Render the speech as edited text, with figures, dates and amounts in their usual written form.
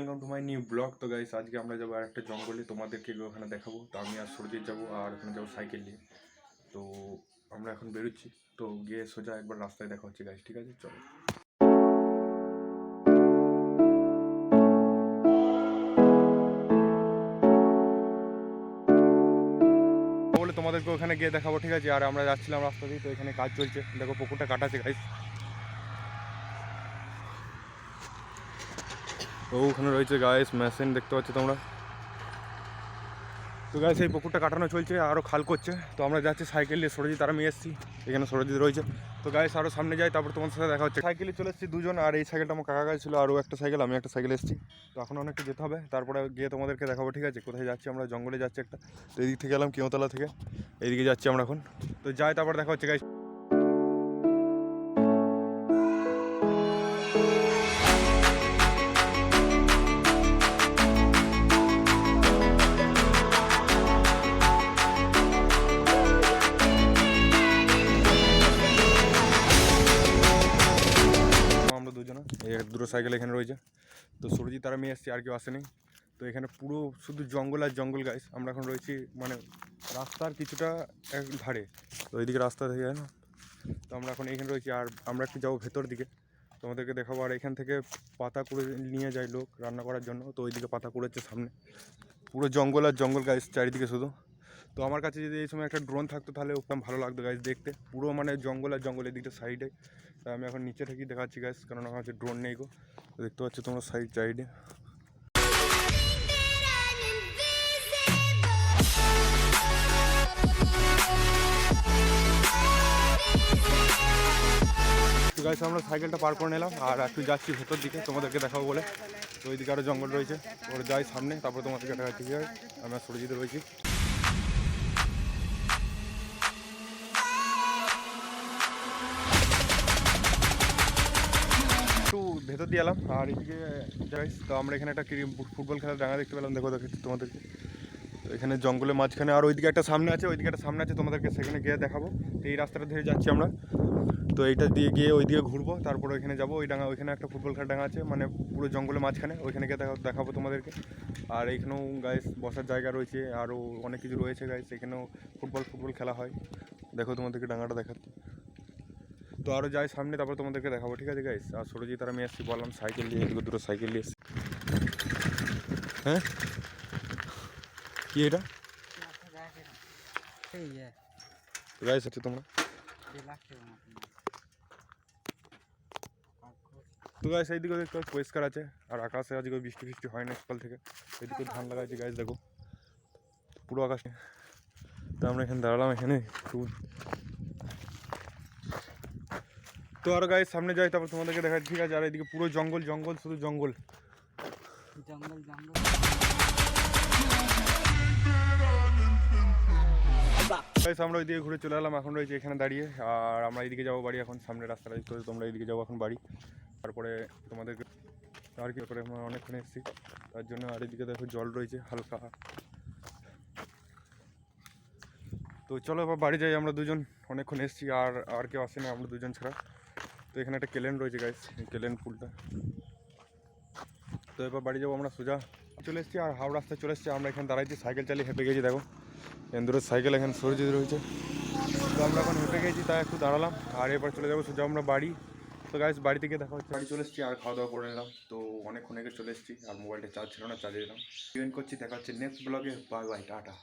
Welcome to my new blog. তো guys আজকে আমরা যাবো আর একটা জঙ্গলে, তোমাদেরকে ওখানে দেখাবো। তো আমি আর সুরজিৎ যাবো, আর ওখানে যাবো সাইকেল নিয়ে। তো আমরা এখন বেরোচ্ছি, তো গিয়ে সোজা একবার রাস্তায় দেখা হচ্ছে গাইস, ঠিক আছে চলো। বলে তোমাদেরকে ওখানে গিয়ে দেখাবো, ঠিক আছে। আর আমরা যাচ্ছিলাম রাস্তা দিয়ে, তো এখানে কাজ চলছে, দেখো পুকুরটা কাটাচ্ছে গাইস। তো ওখানে রয়েছে গাইস মেশিন, দেখতে পাচ্ছ তোমরা। তো গাইস এই পুকুরটা কাটানো চলছে, আরও খাল করছে। তো আমরা যাচ্ছি সাইকেল নিয়ে, সরজিৎ আর আমি এসেছি, এখানে সরজিৎ রয়েছে। তো গাইস আরও সামনে যাই, তারপর তোমার সাথে দেখা হচ্ছে। সাইকেলে চলে এসেছি দুজন, আর এই সাইকেলটা আমার কাকা গাছ ছিল, আরও একটা সাইকেল, আমি একটা সাইকেল এসেছি। তো এখন অনেকটা যেতে হবে, তারপরে গিয়ে তোমাদেরকে দেখাবো, ঠিক আছে। কোথায় যাচ্ছি আমরা, জঙ্গলে যাচ্ছি একটা। তো এদিক থেকে এলাম কিয়তলা থেকে, এইদিকে যাচ্ছি আমরা এখন। তো যাই, তারপর দেখা হচ্ছে গাইস। আমরা দুজনে, এই দুটো সাইকেল এখানে রয়েছে। তো সুরজিৎ তারা মেয়ে এসছি, আর কেউ আসেনি। তো এখানে পুরো শুধু জঙ্গল আর জঙ্গল গাইস। আমরা এখন রয়েছি মানে রাস্তার কিছুটা এক ধারে, তো এইদিকে রাস্তা থেকে না। তো আমরা এখন এইখানে রয়েছি, আর আমরা একটু যাবো ভেতর দিকে, তোমাদেরকে দেখাবো। আর এখান থেকে পাতা কুড়ে নিয়ে যায় লোক রান্না করার জন্য, তো ওইদিকে পাতা কুড়েছে সামনে। পুরো জঙ্গল আর জঙ্গল গাইস চারিদিকে শুধু। তো আমার কাছে যদি এই সময় একটা ড্রোন থাকতো তাহলে ওখানে ভালো লাগতো গাইস দেখতে, পুরো মানে জঙ্গল আর জঙ্গল এদিকটা সাইডে। তাই আমি এখন নিচে থেকেই দেখাচ্ছি গাইস, কারণ আমার কাছে ড্রোন নেই গো। দেখতে পাচ্ছ তোমরা সাইডে। তো গাইস আমরা সাইকেলটা পার করে নিলাম, আর একটু যাচ্ছি ভেতর দিকে তোমাদেরকে দেখাবো বলে। তো ওইদিকে আরও জঙ্গল রয়েছে, ওর যাই সামনে, তারপরে তোমাদেরকে দেখাচ্ছি। কি হয়, আমরা সরজিতে রয়েছি। একটু ভেতর দিয়ে এলাম, আর এদিকে যাই। তো আমরা এখানে একটা ফুটবল খেলার ডাঙা দেখতে পেলাম, দেখো দেখেছি তোমাদেরকে। তো এখানে জঙ্গলের মাঝখানে, আর ওইদিকে একটা সামনে আছে, ওইদিকে একটা সামনে আছে, তোমাদেরকে সেখানে গিয়ে দেখাবো। তো এই রাস্তাটা ধরে যাচ্ছি আমরা, তো এইটা দিয়ে গিয়ে ওইদিকে ঘুরবো, তারপরে ওইখানে যাবো। ওই ডাঙা, ওইখানে একটা ফুটবল খেলার ডাঙা আছে, মানে পুরো জঙ্গলের মাঝখানে, ওইখানে গিয়ে দেখাবো তোমাদেরকে। আর এইখানেও গাইস বসার জায়গা রয়েছে, আরও অনেক কিছু রয়েছে গাইস, এখানেও ফুটবল খেলা হয়। দেখো তোমাদেরকে ডাঙাটা দেখাচ্ছি। তো আরও যাই সামনে, তারপর তোমাদেরকে দেখাবো, ঠিক আছে গাইস। আর সরজিৎ তারা আমি এসেছি, বললাম সাইকেল নিয়ে, এদিকে দুটো সাইকেল নিয়ে এসেছি। হ্যাঁ কি এটা গাইস আছে তোমরা। তো গাইস এইদিকে একটু পরিষ্কার আছে, আর আকাশে আজকে বৃষ্টি হয় না সকাল থেকে। এদিকে ধান লাগাইছে গাইস, দেখো পুরো আকাশে। তো আমরা এখানে দাঁড়ালাম, এখানে তো আর গাইস সামনে যাই, তারপর তোমাদেরকে দেখাচ্ছি, ঠিক আছে। আর এদিকে পুরো জঙ্গল জঙ্গল, শুধু জঙ্গল জঙ্গল জঙ্গল। আমরা ওইদিকে ঘুরে চলে এলাম, এখন রয়েছে এখানে দাঁড়িয়ে। আর আমরা এইদিকে যাবো বাড়ি, এখন সামনে রাস্তাটা, তো তোমরা এইদিকে যাবো এখন বাড়ি। তারপরে তোমাদেরকে আর কি করে, আমরা অনেকক্ষণ এসেছি তার জন্য। আর এদিকে দেখো জল রয়েছে হালকা। তো চলো এবার বাড়ি যাই, আমরা দুজন অনেকক্ষণ এসেছি, আর কেউ আসেনি, আমরা দুজন ছাড়া। তো এখানে একটা কেলেন রয়েছে গাইস, এই কেলেন ফুলটা। তো এবার বাড়ি যাবো আমরা, সোজা চলে এসেছি, আর হাওড় রাস্তায় চলে এসেছি। আমরা এখানে দাঁড়াইছি, সাইকেল চালিয়ে হেঁপে গেছি, দেখো এন্দুরের সাইকেল এখানে সরজিৎ রয়েছে। তো আমরা এখন হেঁপে গেছি, তাই একটু দাঁড়ালাম, আর এবার চলে যাবো সোজা আমরা বাড়ি। তো গাইস বাড়ি থেকে দেখা হচ্ছে, বাড়ি চলে এসেছি, আর খাওয়া দাওয়া করে নিলাম। তো অনেকক্ষণ আগে চলে এসেছি, আর মোবাইলটা চার্জ ছিল না, চার্জে দিলাম। জয়েন করছি, দেখা হচ্ছে নেক্সট ব্লগে। Bye bye, tata.